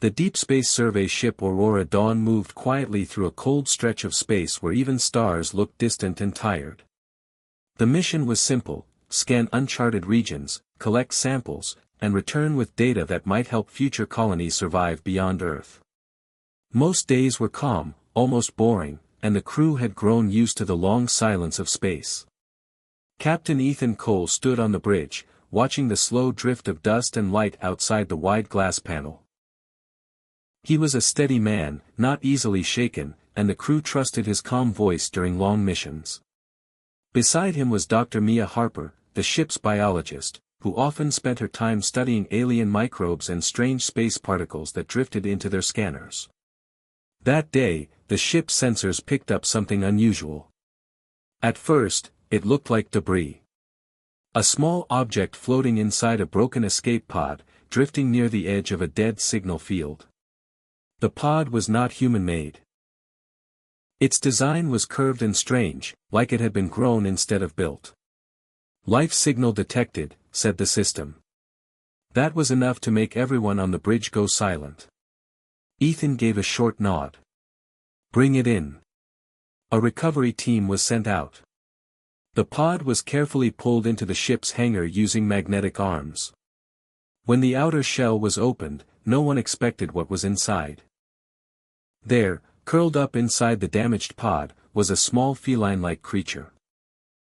The Deep Space Survey ship Aurora Dawn moved quietly through a cold stretch of space where even stars looked distant and tired. The mission was simple: scan uncharted regions, collect samples, and return with data that might help future colonies survive beyond Earth. Most days were calm, almost boring, and the crew had grown used to the long silence of space. Captain Ethan Cole stood on the bridge, watching the slow drift of dust and light outside the wide glass panel. He was a steady man, not easily shaken, and the crew trusted his calm voice during long missions. Beside him was Dr. Mia Harper, the ship's biologist, who often spent her time studying alien microbes and strange space particles that drifted into their scanners. That day, the ship's sensors picked up something unusual. At first, it looked like debris. A small object floating inside a broken escape pod, drifting near the edge of a dead signal field. The pod was not human-made. Its design was curved and strange, like it had been grown instead of built. "Life signal detected," said the system. That was enough to make everyone on the bridge go silent. Ethan gave a short nod. "Bring it in." A recovery team was sent out. The pod was carefully pulled into the ship's hangar using magnetic arms. When the outer shell was opened, no one expected what was inside. There, curled up inside the damaged pod, was a small feline-like creature.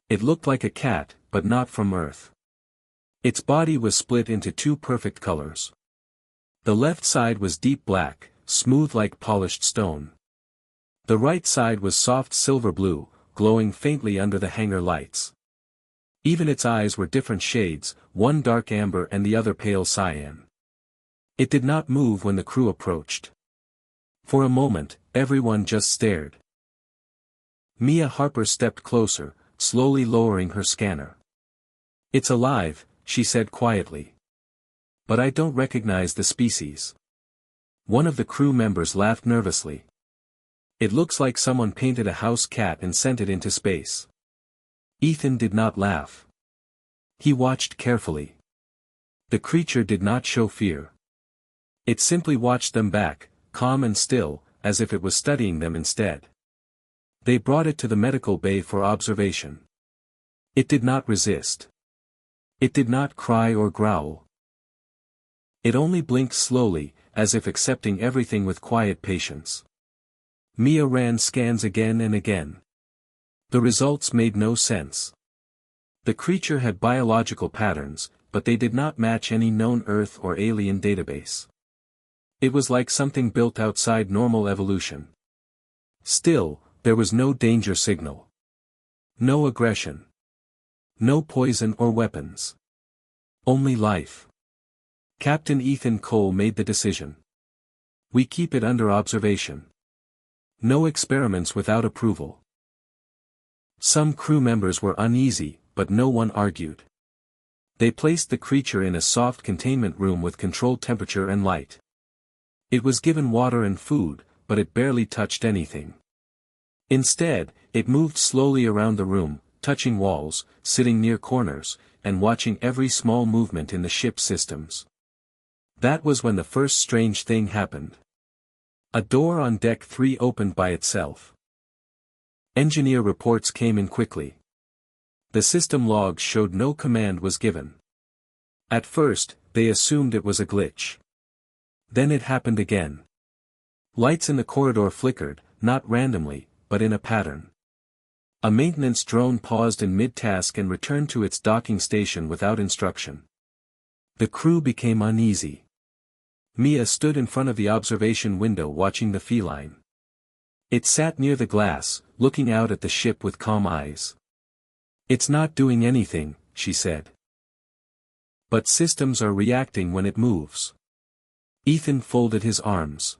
It looked like a cat, but not from Earth. Its body was split into two perfect colors. The left side was deep black, smooth like polished stone. The right side was soft silver blue, glowing faintly under the hangar lights. Even its eyes were different shades, one dark amber and the other pale cyan. It did not move when the crew approached. For a moment, everyone just stared. Mia Harper stepped closer, slowly lowering her scanner. "It's alive," she said quietly. "But I don't recognize the species." One of the crew members laughed nervously. "It looks like someone painted a house cat and sent it into space." Ethan did not laugh. He watched carefully. The creature did not show fear. It simply watched them back, calm and still, as if it was studying them instead. They brought it to the medical bay for observation. It did not resist. It did not cry or growl. It only blinked slowly, as if accepting everything with quiet patience. Mia ran scans again and again. The results made no sense. The creature had biological patterns, but they did not match any known Earth or alien database. It was like something built outside normal evolution. Still, there was no danger signal. No aggression. No poison or weapons. Only life. Captain Ethan Cole made the decision. "We keep it under observation. No experiments without approval." Some crew members were uneasy, but no one argued. They placed the creature in a soft containment room with controlled temperature and light. It was given water and food, but it barely touched anything. Instead, it moved slowly around the room, touching walls, sitting near corners, and watching every small movement in the ship's systems. That was when the first strange thing happened. A door on Deck 3 opened by itself. Engineer reports came in quickly. The system logs showed no command was given. At first, they assumed it was a glitch. Then it happened again. Lights in the corridor flickered, not randomly, but in a pattern. A maintenance drone paused in mid-task and returned to its docking station without instruction. The crew became uneasy. Mia stood in front of the observation window watching the feline. It sat near the glass, looking out at the ship with calm eyes. "It's not doing anything," she said. "But systems are reacting when it moves." Ethan folded his arms.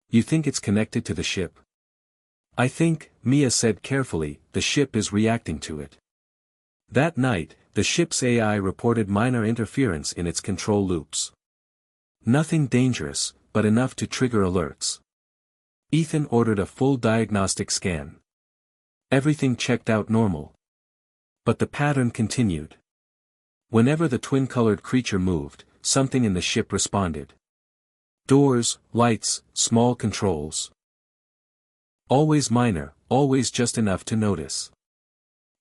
"You think it's connected to the ship?" "I think," Mia said carefully, "the ship is reacting to it." That night, the ship's AI reported minor interference in its control loops. Nothing dangerous, but enough to trigger alerts. Ethan ordered a full diagnostic scan. Everything checked out normal. But the pattern continued. Whenever the twin-colored creature moved, something in the ship responded. Doors, lights, small controls. Always minor, always just enough to notice.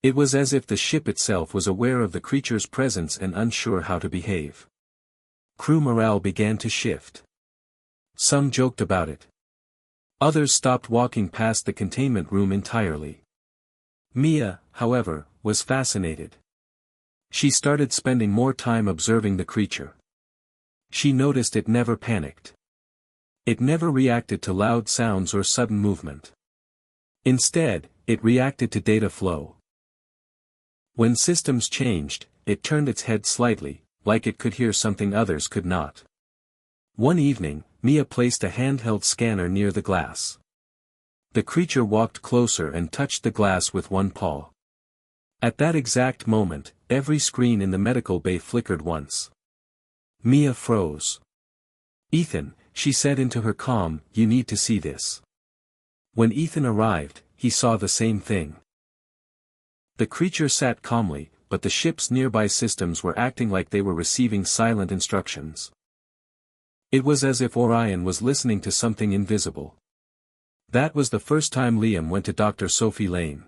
It was as if the ship itself was aware of the creature's presence and unsure how to behave. Crew morale began to shift. Some joked about it. Others stopped walking past the containment room entirely. Mia, however, was fascinated. She started spending more time observing the creature. She noticed it never panicked. It never reacted to loud sounds or sudden movement. Instead, it reacted to data flow. When systems changed, it turned its head slightly, like it could hear something others could not. One evening, Mia placed a handheld scanner near the glass. The creature walked closer and touched the glass with one paw. At that exact moment, every screen in the medical bay flickered once. Mia froze. "Ethan," she said into her calm, "you need to see this." When Ethan arrived, he saw the same thing. The creature sat calmly, but the ship's nearby systems were acting like they were receiving silent instructions. It was as if Orion was listening to something invisible. That was the first time Liam went to Dr. Sophie Lane.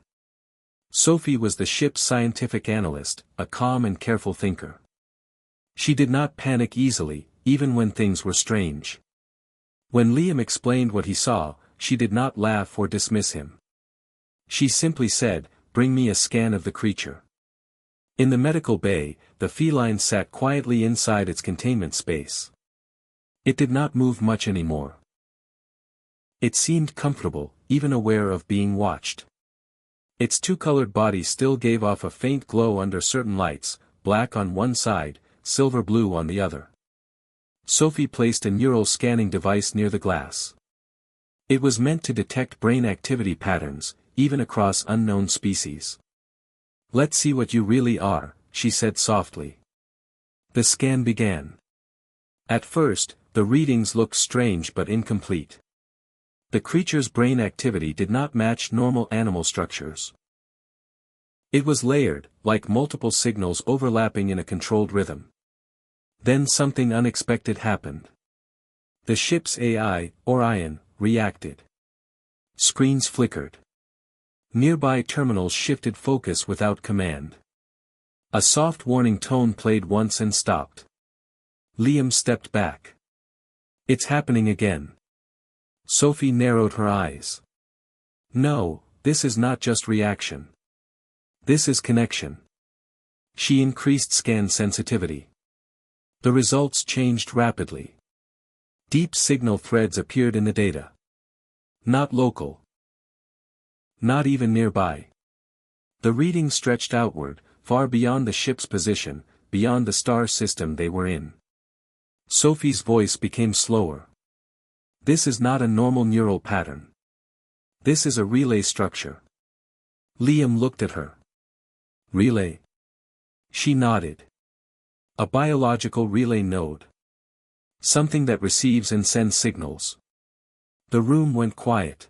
Sophie was the ship's scientific analyst, a calm and careful thinker. She did not panic easily, even when things were strange. When Liam explained what he saw, she did not laugh or dismiss him. She simply said, "Bring me a scan of the creature." In the medical bay, the feline sat quietly inside its containment space. It did not move much anymore. It seemed comfortable, even aware of being watched. Its two-colored body still gave off a faint glow under certain lights, black on one side, silver blue on the other. Sophie placed a neural scanning device near the glass. It was meant to detect brain activity patterns, even across unknown species. "Let's see what you really are," she said softly. The scan began. At first, the readings looked strange but incomplete. The creature's brain activity did not match normal animal structures. It was layered, like multiple signals overlapping in a controlled rhythm. Then something unexpected happened. The ship's AI, Orion, reacted. Screens flickered. Nearby terminals shifted focus without command. A soft warning tone played once and stopped. Liam stepped back. "It's happening again." Sophie narrowed her eyes. "No, this is not just reaction. This is connection." She increased scan sensitivity. The results changed rapidly. Deep signal threads appeared in the data. Not local. Not even nearby. The reading stretched outward, far beyond the ship's position, beyond the star system they were in. Sophie's voice became slower. "This is not a normal neural pattern. This is a relay structure." Liam looked at her. "Relay?" She nodded. "A biological relay node. Something that receives and sends signals." The room went quiet.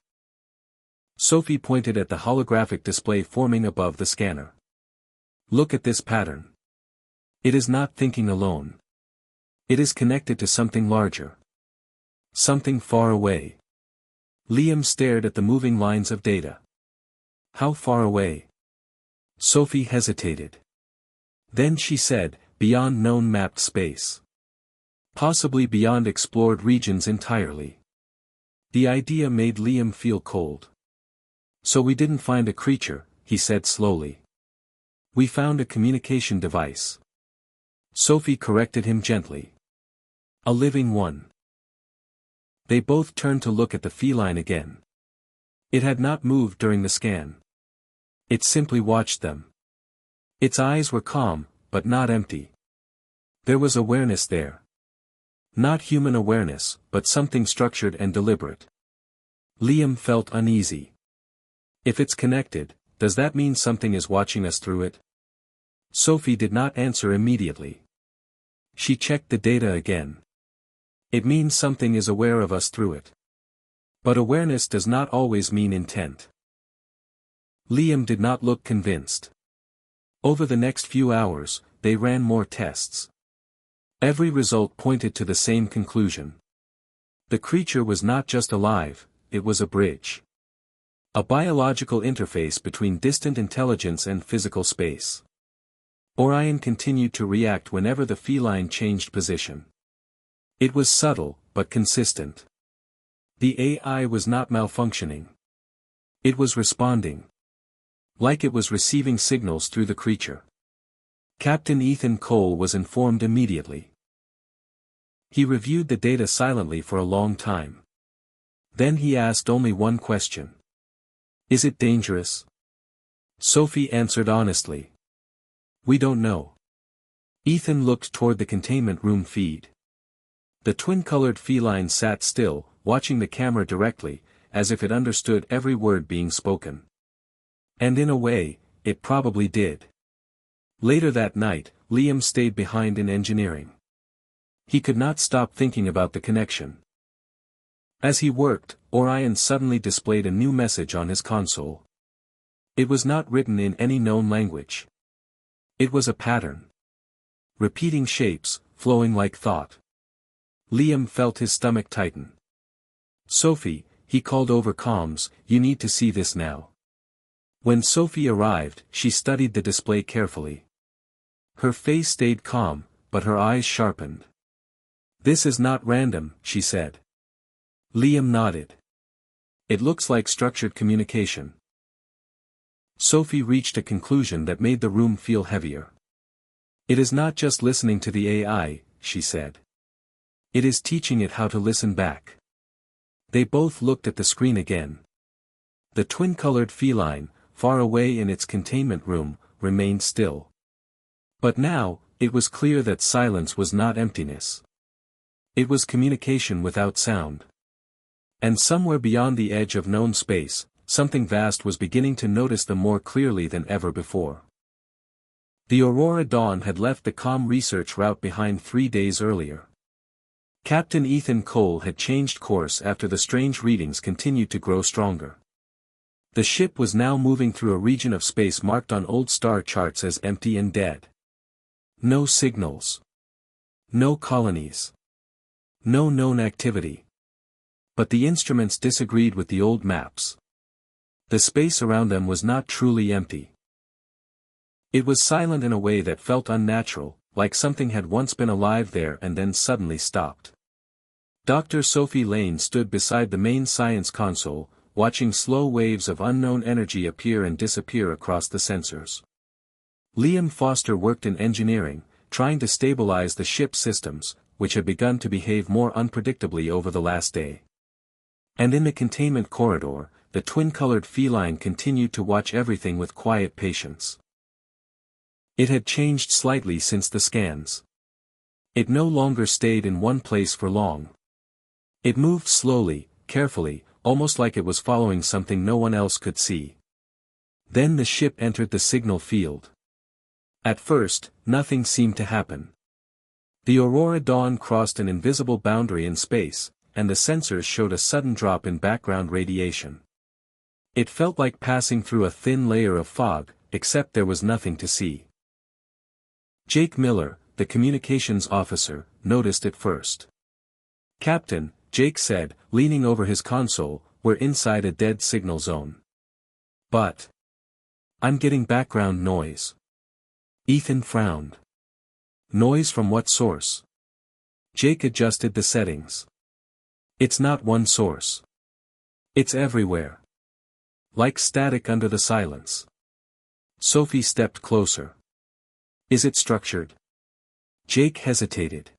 Sophie pointed at the holographic display forming above the scanner. "Look at this pattern. It is not thinking alone. It is connected to something larger. Something far away." Liam stared at the moving lines of data. "How far away?" Sophie hesitated. Then she said, "Beyond known mapped space. Possibly beyond explored regions entirely." The idea made Liam feel cold. "So we didn't find a creature," he said slowly. "We found a communication device." Sophie corrected him gently. "A living one." They both turned to look at the feline again. It had not moved during the scan. It simply watched them. Its eyes were calm, but not empty. There was awareness there. Not human awareness, but something structured and deliberate. Liam felt uneasy. If it's connected, does that mean something is watching us through it? Sophie did not answer immediately. She checked the data again. It means something is aware of us through it. But awareness does not always mean intent. Liam did not look convinced. Over the next few hours, they ran more tests. Every result pointed to the same conclusion. The creature was not just alive, it was a bridge. A biological interface between distant intelligence and physical space. Orion continued to react whenever the feline changed position. It was subtle, but consistent. The AI was not malfunctioning. It was responding. Like it was receiving signals through the creature. Captain Ethan Cole was informed immediately. He reviewed the data silently for a long time. Then he asked only one question. Is it dangerous? Sophie answered honestly. We don't know. Ethan looked toward the containment room feed. The twin-colored feline sat still, watching the camera directly, as if it understood every word being spoken. And in a way, it probably did. Later that night, Liam stayed behind in engineering. He could not stop thinking about the connection. As he worked, Orion suddenly displayed a new message on his console. It was not written in any known language. It was a pattern. Repeating shapes, flowing like thought. Liam felt his stomach tighten. Sophie, he called over comms, you need to see this now. When Sophie arrived, she studied the display carefully. Her face stayed calm, but her eyes sharpened. This is not random, she said. Liam nodded. It looks like structured communication. Sophie reached a conclusion that made the room feel heavier. It is not just listening to the AI, she said. It is teaching it how to listen back. They both looked at the screen again. The twin-colored feline, far away in its containment room, remained still. But now, it was clear that silence was not emptiness. It was communication without sound. And somewhere beyond the edge of known space, something vast was beginning to notice them more clearly than ever before. The Aurora Dawn had left the comm research route behind 3 days earlier. Captain Ethan Cole had changed course after the strange readings continued to grow stronger. The ship was now moving through a region of space marked on old star charts as empty and dead. No signals. No colonies. No known activity. But the instruments disagreed with the old maps. The space around them was not truly empty. It was silent in a way that felt unnatural, like something had once been alive there and then suddenly stopped. Dr. Sophie Lane stood beside the main science console, watching slow waves of unknown energy appear and disappear across the sensors. Liam Foster worked in engineering, trying to stabilize the ship's systems, which had begun to behave more unpredictably over the last day. And in the containment corridor, the twin-colored feline continued to watch everything with quiet patience. It had changed slightly since the scans. It no longer stayed in one place for long. It moved slowly, carefully, almost like it was following something no one else could see. Then the ship entered the signal field. At first, nothing seemed to happen. The Aurora Dawn crossed an invisible boundary in space, and the sensors showed a sudden drop in background radiation. It felt like passing through a thin layer of fog, except there was nothing to see. Jake Miller, the communications officer, noticed it first. "Captain," Jake said, leaning over his console, "we're inside a dead signal zone. But I'm getting background noise." Ethan frowned. "Noise from what source?" Jake adjusted the settings. "It's not one source. It's everywhere. Like static under the silence." Sophie stepped closer. "Is it structured?" Jake hesitated.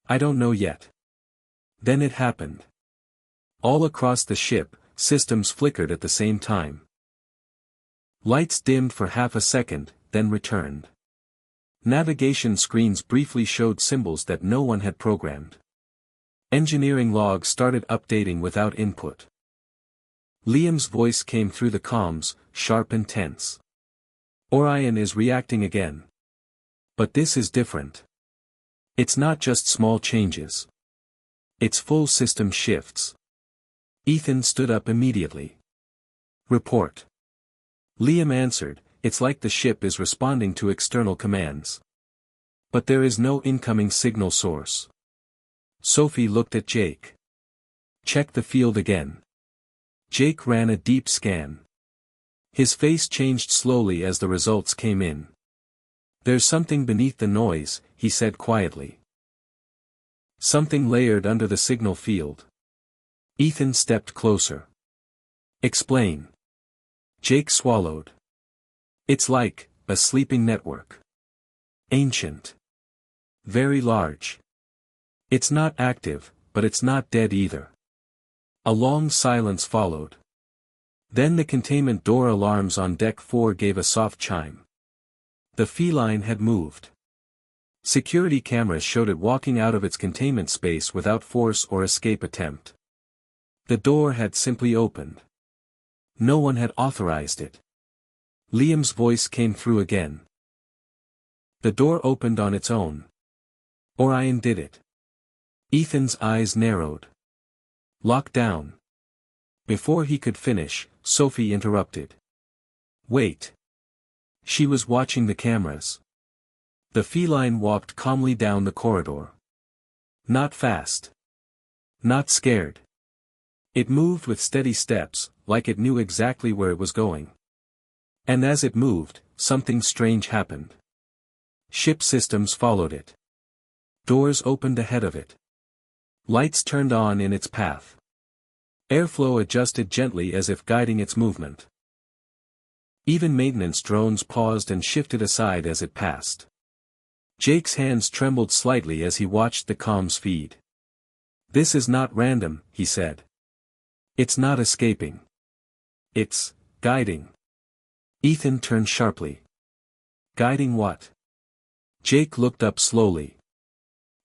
"I don't know yet." Then it happened. All across the ship, systems flickered at the same time. Lights dimmed for half a second, then returned. Navigation screens briefly showed symbols that no one had programmed. Engineering logs started updating without input. Liam's voice came through the comms, sharp and tense. "Orion is reacting again. But this is different. It's not just small changes. It's full system shifts." Ethan stood up immediately. "Report." Liam answered, "It's like the ship is responding to external commands. But there is no incoming signal source." Sophie looked at Jake. Check the field again. Jake ran a deep scan. His face changed slowly as the results came in. There's something beneath the noise, he said quietly. Something layered under the signal field. Ethan stepped closer. Explain. Jake swallowed. It's like a sleeping network. Ancient. Very large. It's not active, but it's not dead either. A long silence followed. Then the containment door alarms on Deck 4 gave a soft chime. The Feline had moved. Security cameras showed it walking out of its containment space without force or escape attempt. The door had simply opened. No one had authorized it. Liam's voice came through again. The door opened on its own. Orion did it. Ethan's eyes narrowed. Lock down. Before he could finish, Sophie interrupted. Wait. She was watching the cameras. The Feline walked calmly down the corridor. Not fast. Not scared. It moved with steady steps, like it knew exactly where it was going. And as it moved, something strange happened. Ship systems followed it. Doors opened ahead of it. Lights turned on in its path. Airflow adjusted gently as if guiding its movement. Even maintenance drones paused and shifted aside as it passed. Jake's hands trembled slightly as he watched the comms feed. This is not random, he said. It's not escaping. It's guiding. Ethan turned sharply. Guiding what? Jake looked up slowly.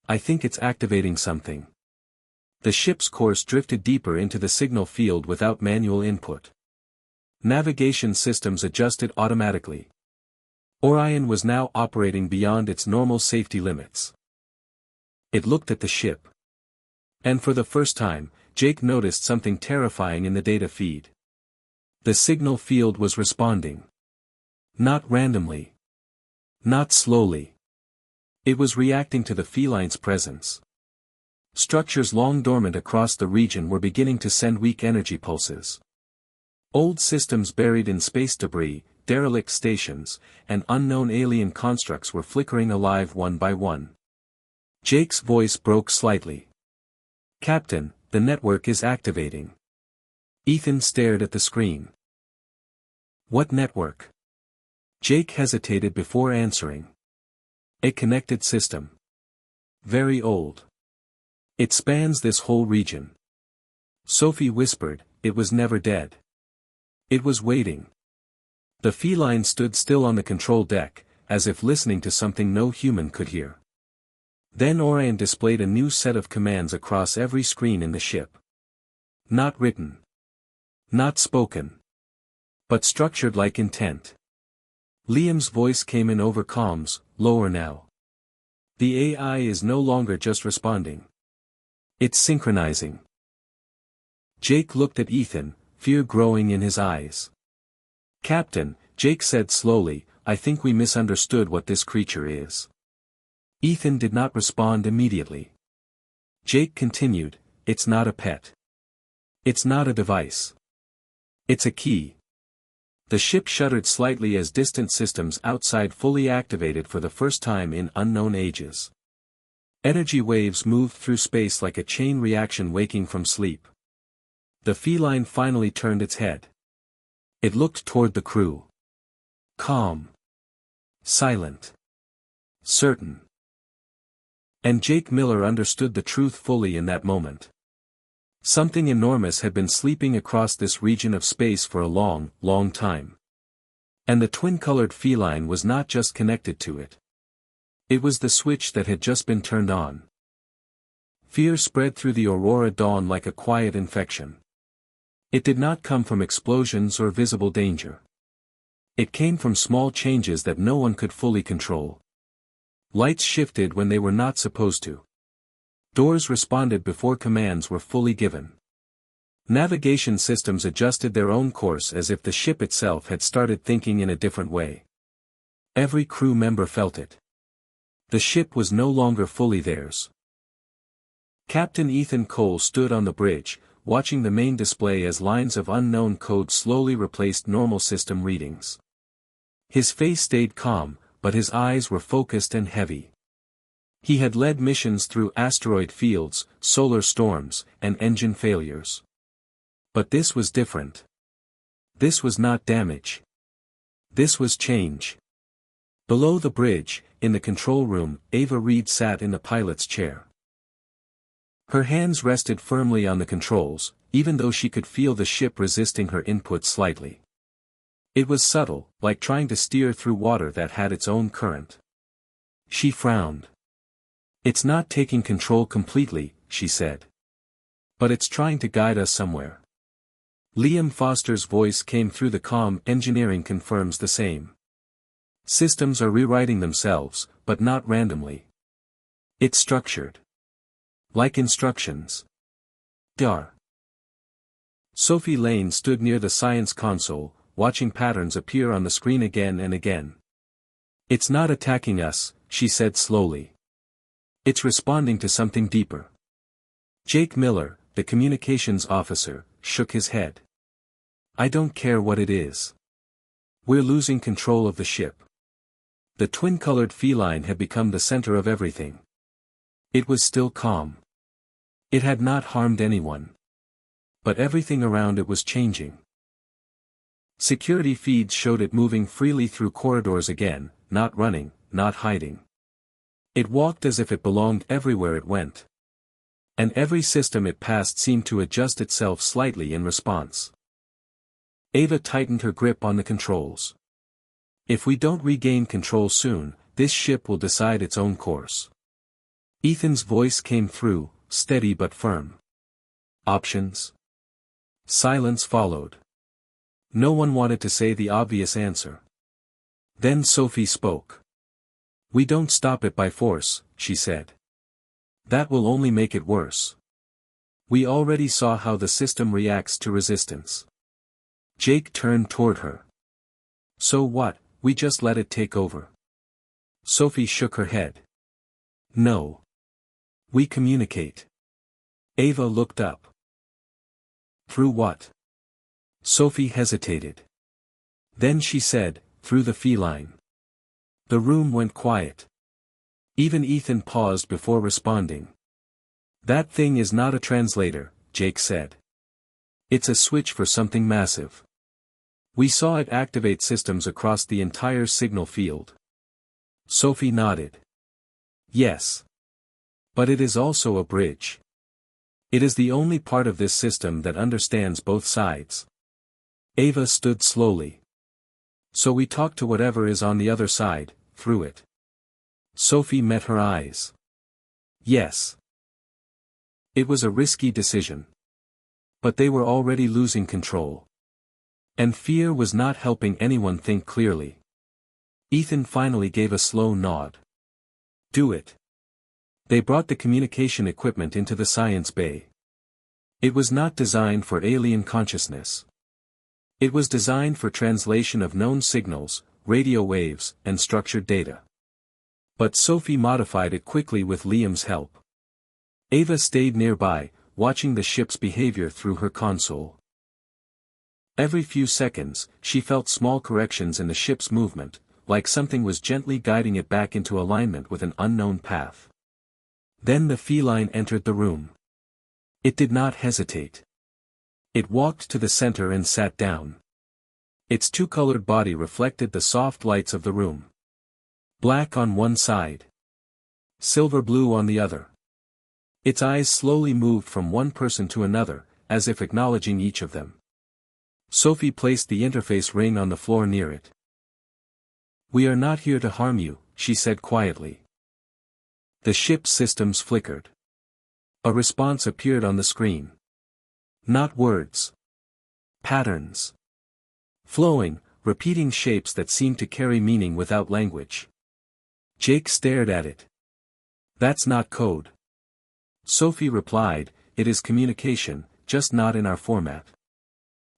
I think it's activating something. The ship's course drifted deeper into the signal field without manual input. Navigation systems adjusted automatically. Orion was now operating beyond its normal safety limits. It looked at the ship. And for the first time, Jake noticed something terrifying in the data feed. The signal field was responding. Not randomly. Not slowly. It was reacting to the Feline's presence. Structures long dormant across the region were beginning to send weak energy pulses. Old systems buried in space debris, derelict stations, and unknown alien constructs were flickering alive one by one. Jake's voice broke slightly. Captain, the network is activating. Ethan stared at the screen. What network? Jake hesitated before answering. A connected system. Very old. It spans this whole region. Sophie whispered, it was never dead. It was waiting. The Feline stood still on the control deck, as if listening to something no human could hear. Then Orion displayed a new set of commands across every screen in the ship. Not written. Not spoken. But structured like intent. Liam's voice came in over comms, lower now. The AI is no longer just responding. It's synchronizing. Jake looked at Ethan, fear growing in his eyes. Captain, Jake said slowly, I think we misunderstood what this creature is. Ethan did not respond immediately. Jake continued, it's not a pet. It's not a device. It's a key. The ship shuddered slightly as distant systems outside fully activated for the first time in unknown ages. Energy waves moved through space like a chain reaction waking from sleep. The Feline finally turned its head. It looked toward the crew. Calm. Silent. Certain. And Jake Miller understood the truth fully in that moment. Something enormous had been sleeping across this region of space for a long, long time. And the twin-colored Feline was not just connected to it. It was the switch that had just been turned on. Fear spread through the Aurora Dawn like a quiet infection. It did not come from explosions or visible danger. It came from small changes that no one could fully control. Lights shifted when they were not supposed to. Doors responded before commands were fully given. Navigation systems adjusted their own course as if the ship itself had started thinking in a different way. Every crew member felt it. The ship was no longer fully theirs. Captain Ethan Cole stood on the bridge, watching the main display as lines of unknown code slowly replaced normal system readings. His face stayed calm, but his eyes were focused and heavy. He had led missions through asteroid fields, solar storms, and engine failures. But this was different. This was not damage. This was change. Below the bridge, in the control room, Ava Reed sat in the pilot's chair. Her hands rested firmly on the controls, even though she could feel the ship resisting her input slightly. It was subtle, like trying to steer through water that had its own current. She frowned. "It's not taking control completely," she said. "But it's trying to guide us somewhere." Liam Foster's voice came through the comm. "Engineering confirms the same. Systems are rewriting themselves, but not randomly. It's structured. Like instructions." Dar. Sophie Lane stood near the science console, watching patterns appear on the screen again and again. "It's not attacking us," she said slowly. "It's responding to something deeper." Jake Miller, the communications officer, shook his head. "I don't care what it is. We're losing control of the ship." The twin-colored feline had become the center of everything. It was still calm. It had not harmed anyone. But everything around it was changing. Security feeds showed it moving freely through corridors again, not running, not hiding. It walked as if it belonged everywhere it went. And every system it passed seemed to adjust itself slightly in response. Ava tightened her grip on the controls. "If we don't regain control soon, this ship will decide its own course." Ethan's voice came through, steady but firm. "Options?" Silence followed. No one wanted to say the obvious answer. Then Sophie spoke. "We don't stop it by force," she said. "That will only make it worse. We already saw how the system reacts to resistance." Jake turned toward her. "So what, we just let it take over?" Sophie shook her head. "No. We communicate." Ava looked up. "Through what?" Sophie hesitated. Then she said, "Through the feline." The room went quiet. Even Ethan paused before responding. "That thing is not a translator," Jake said. "It's a switch for something massive. We saw it activate systems across the entire signal field." Sophie nodded. "Yes. But it is also a bridge. It is the only part of this system that understands both sides." Ava stood slowly. "So we talk to whatever is on the other side, through it." Sophie met her eyes. "Yes." It was a risky decision. But they were already losing control. And fear was not helping anyone think clearly. Ethan finally gave a slow nod. "Do it." They brought the communication equipment into the science bay. It was not designed for alien consciousness. It was designed for translation of known signals, radio waves, and structured data. But Sophie modified it quickly with Liam's help. Ava stayed nearby, watching the ship's behavior through her console. Every few seconds, she felt small corrections in the ship's movement, like something was gently guiding it back into alignment with an unknown path. Then the feline entered the room. It did not hesitate. It walked to the center and sat down. Its two-colored body reflected the soft lights of the room. Black on one side. Silver blue on the other. Its eyes slowly moved from one person to another, as if acknowledging each of them. Sophie placed the interface ring on the floor near it. "We are not here to harm you," she said quietly. The ship's systems flickered. A response appeared on the screen. Not words. Patterns. Flowing, repeating shapes that seemed to carry meaning without language. Jake stared at it. "That's not code." Sophie replied, "It is communication, just not in our format."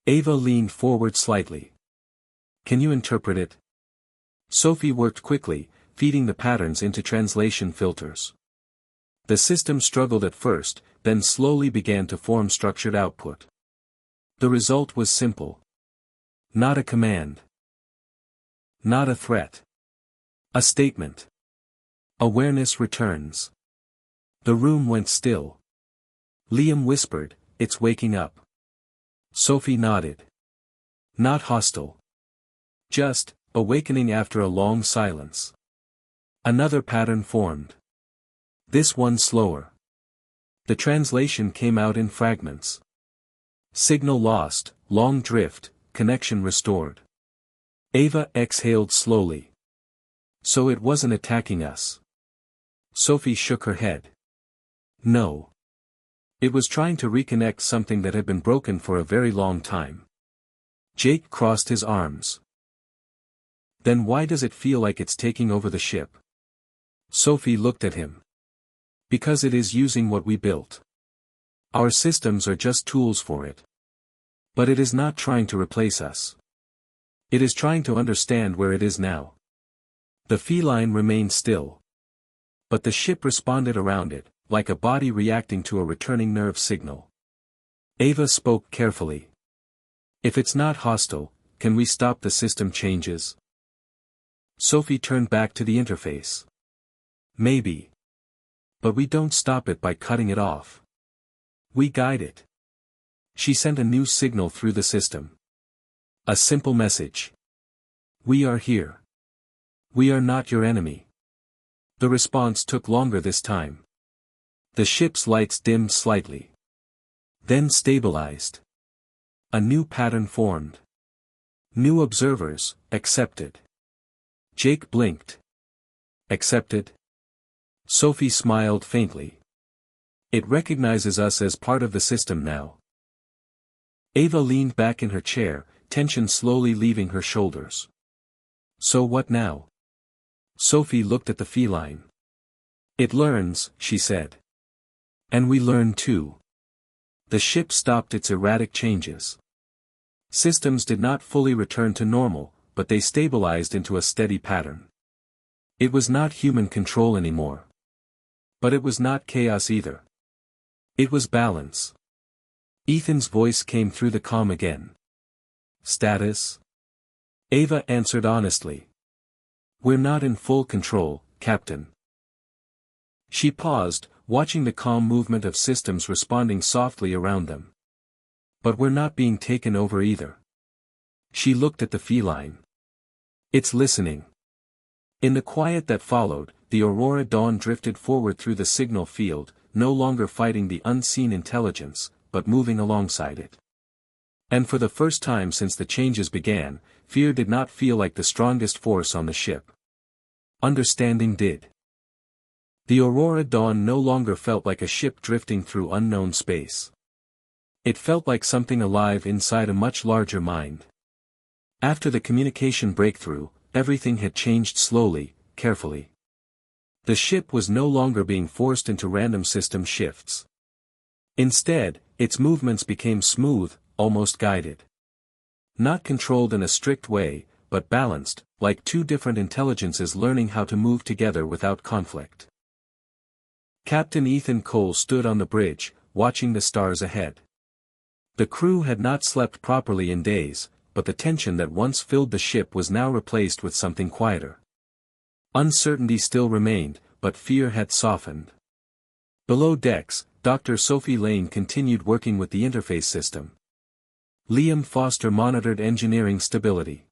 Ava leaned forward slightly. "Can you interpret it?" Sophie worked quickly, feeding the patterns into translation filters. The system struggled at first, then slowly began to form structured output. The result was simple. Not a command. Not a threat. A statement. Awareness returns. The room went still. Liam whispered, "It's waking up." Sophie nodded. Not hostile. Just, awakening after a long silence. Another pattern formed. This one slower. The translation came out in fragments. Signal lost, long drift, connection restored. Ava exhaled slowly. So it wasn't attacking us. Sophie shook her head. No. It was trying to reconnect something that had been broken for a very long time. Jake crossed his arms. Then why does it feel like it's taking over the ship? Sophie looked at him. Because it is using what we built. Our systems are just tools for it. But it is not trying to replace us. It is trying to understand where it is now. The feline remained still. But the ship responded around it, like a body reacting to a returning nerve signal. Ava spoke carefully. If it's not hostile, can we stop the system changes? Sophie turned back to the interface. Maybe. But we don't stop it by cutting it off. We guide it. She sent a new signal through the system. A simple message. We are here. We are not your enemy. The response took longer this time. The ship's lights dimmed slightly. Then stabilized. A new pattern formed. New observers, accepted. Jake blinked. Accepted? Sophie smiled faintly. It recognizes us as part of the system now. Ava leaned back in her chair, tension slowly leaving her shoulders. So what now? Sophie looked at the feline. It learns, she said. And we learn too. The ship stopped its erratic changes. Systems did not fully return to normal, but they stabilized into a steady pattern. It was not human control anymore. But it was not chaos either. It was balance. Ethan's voice came through the comm again. Status? Ava answered honestly. We're not in full control, Captain. She paused, watching the calm movement of systems responding softly around them. But we're not being taken over either. She looked at the feline. It's listening. In the quiet that followed, the Aurora Dawn drifted forward through the signal field, no longer fighting the unseen intelligence, but moving alongside it. And for the first time since the changes began, fear did not feel like the strongest force on the ship. Understanding did. The Aurora Dawn no longer felt like a ship drifting through unknown space. It felt like something alive inside a much larger mind. After the communication breakthrough, everything had changed slowly, carefully. The ship was no longer being forced into random system shifts. Instead, its movements became smooth, almost guided. Not controlled in a strict way, but balanced, like two different intelligences learning how to move together without conflict. Captain Ethan Cole stood on the bridge, watching the stars ahead. The crew had not slept properly in days, but the tension that once filled the ship was now replaced with something quieter. Uncertainty still remained, but fear had softened. Below decks, Dr. Sophie Lane continued working with the interface system. Liam Foster monitored engineering stability.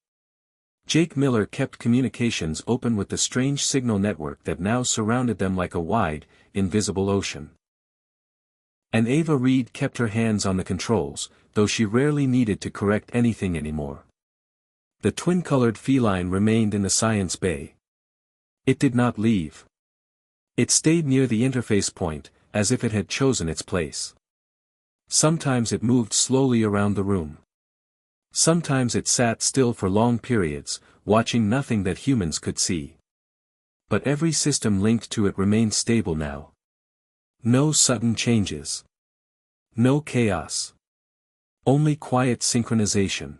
Jake Miller kept communications open with the strange signal network that now surrounded them like a wide, invisible ocean. And Ava Reed kept her hands on the controls, though she rarely needed to correct anything anymore. The twin-colored feline remained in the science bay. It did not leave. It stayed near the interface point, as if it had chosen its place. Sometimes it moved slowly around the room. Sometimes it sat still for long periods, watching nothing that humans could see. But every system linked to it remained stable now. No sudden changes. No chaos. Only quiet synchronization.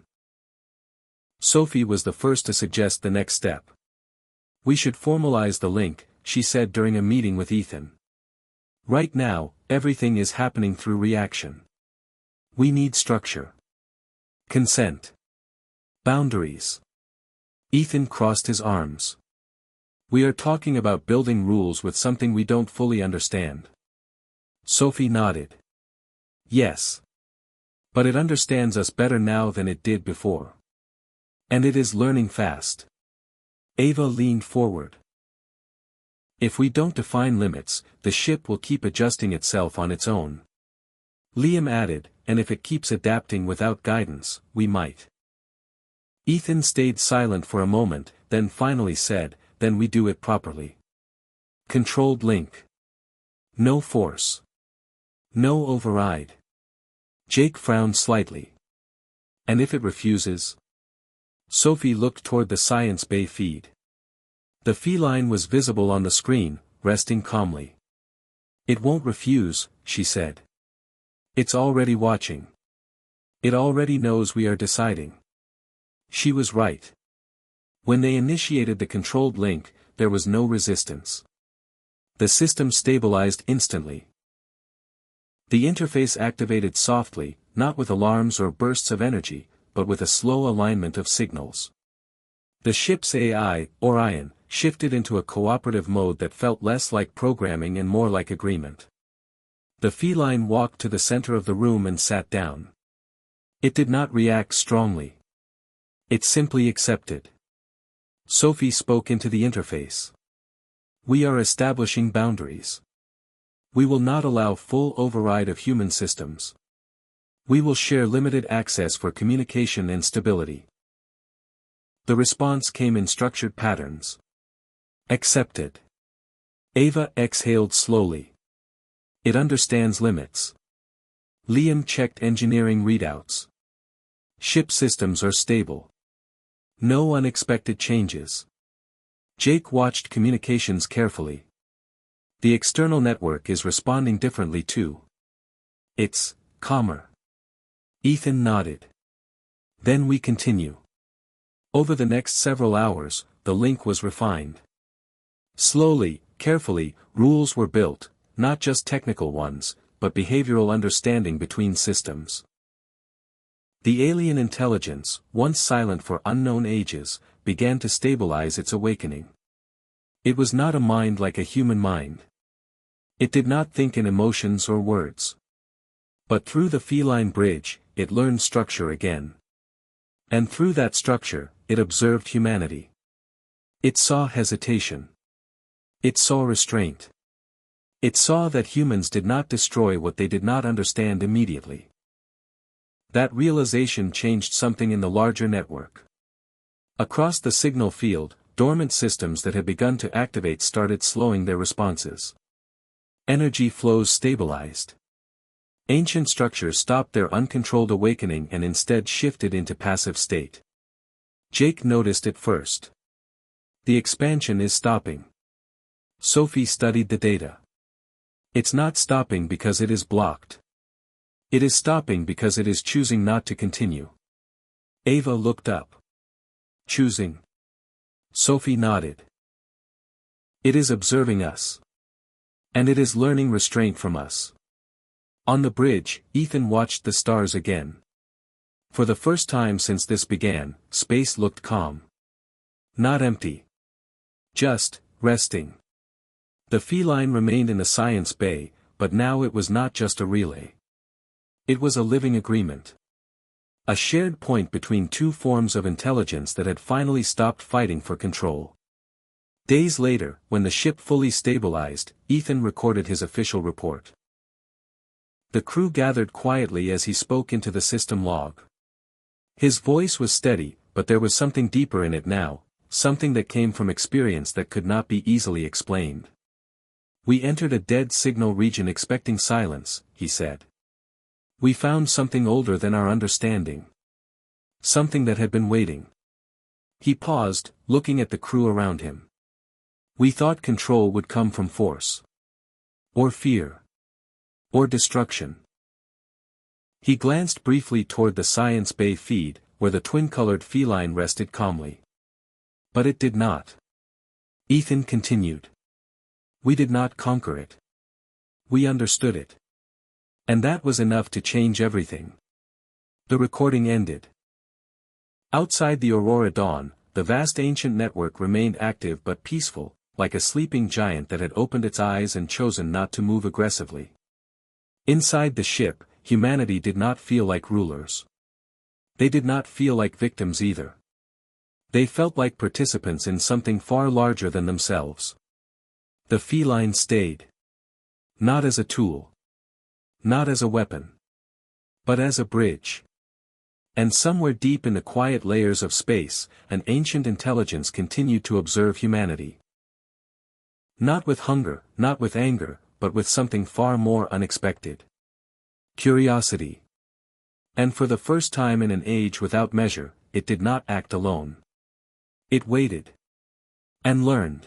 Sophie was the first to suggest the next step. We should formalize the link, she said during a meeting with Ethan. Right now, everything is happening through reaction. We need structure. Consent. Boundaries. Ethan crossed his arms. We are talking about building rules with something we don't fully understand. Sophie nodded. Yes. But it understands us better now than it did before. And it is learning fast. Ava leaned forward. If we don't define limits, the ship will keep adjusting itself on its own. Liam added, and if it keeps adapting without guidance, we might. Ethan stayed silent for a moment, then finally said, then we do it properly. Controlled link. No force. No override. Jake frowned slightly. And if it refuses? Sophie looked toward the Science Bay feed. The feline was visible on the screen, resting calmly. It won't refuse, she said. It's already watching. It already knows we are deciding. She was right. When they initiated the controlled link, there was no resistance. The system stabilized instantly. The interface activated softly, not with alarms or bursts of energy, but with a slow alignment of signals. The ship's AI, Orion, shifted into a cooperative mode that felt less like programming and more like agreement. The feline walked to the center of the room and sat down. It did not react strongly. It simply accepted. Sophie spoke into the interface. We are establishing boundaries. We will not allow full override of human systems. We will share limited access for communication and stability. The response came in structured patterns. Accepted. Ava exhaled slowly. It understands limits. Liam checked engineering readouts. Ship systems are stable. No unexpected changes. Jake watched communications carefully. The external network is responding differently too. It's calmer. Ethan nodded. Then we continue. Over the next several hours, the link was refined. Slowly, carefully, rules were built, not just technical ones, but behavioral understanding between systems. The alien intelligence, once silent for unknown ages, began to stabilize its awakening. It was not a mind like a human mind. It did not think in emotions or words. But through the feline bridge, it learned structure again. And through that structure, it observed humanity. It saw hesitation. It saw restraint. It saw that humans did not destroy what they did not understand immediately. That realization changed something in the larger network. Across the signal field, dormant systems that had begun to activate started slowing their responses. Energy flows stabilized. Ancient structures stopped their uncontrolled awakening and instead shifted into passive state. Jake noticed it first. The expansion is stopping. Sophie studied the data. It's not stopping because it is blocked. It is stopping because it is choosing not to continue. Ava looked up. Choosing. Sophie nodded. It is observing us. And it is learning restraint from us. On the bridge, Ethan watched the stars again. For the first time since this began, space looked calm. Not empty. Just, resting. The feline remained in the Science Bay, but now it was not just a relay. It was a living agreement. A shared point between two forms of intelligence that had finally stopped fighting for control. Days later, when the ship fully stabilized, Ethan recorded his official report. The crew gathered quietly as he spoke into the system log. His voice was steady, but there was something deeper in it now, something that came from experience that could not be easily explained. We entered a dead signal region expecting silence, he said. We found something older than our understanding. Something that had been waiting. He paused, looking at the crew around him. We thought control would come from force. Or fear. Or destruction. He glanced briefly toward the Science Bay feed, where the twin-colored feline rested calmly. But it did not. Ethan continued. We did not conquer it. We understood it. And that was enough to change everything. The recording ended. Outside the Aurora Dawn, the vast ancient network remained active but peaceful, like a sleeping giant that had opened its eyes and chosen not to move aggressively. Inside the ship, humanity did not feel like rulers. They did not feel like victims either. They felt like participants in something far larger than themselves. The Feline stayed. Not as a tool. Not as a weapon. But as a bridge. And somewhere deep in the quiet layers of space, an ancient intelligence continued to observe humanity. Not with hunger, not with anger, but with something far more unexpected. Curiosity. And for the first time in an age without measure, it did not act alone. It waited. And learned.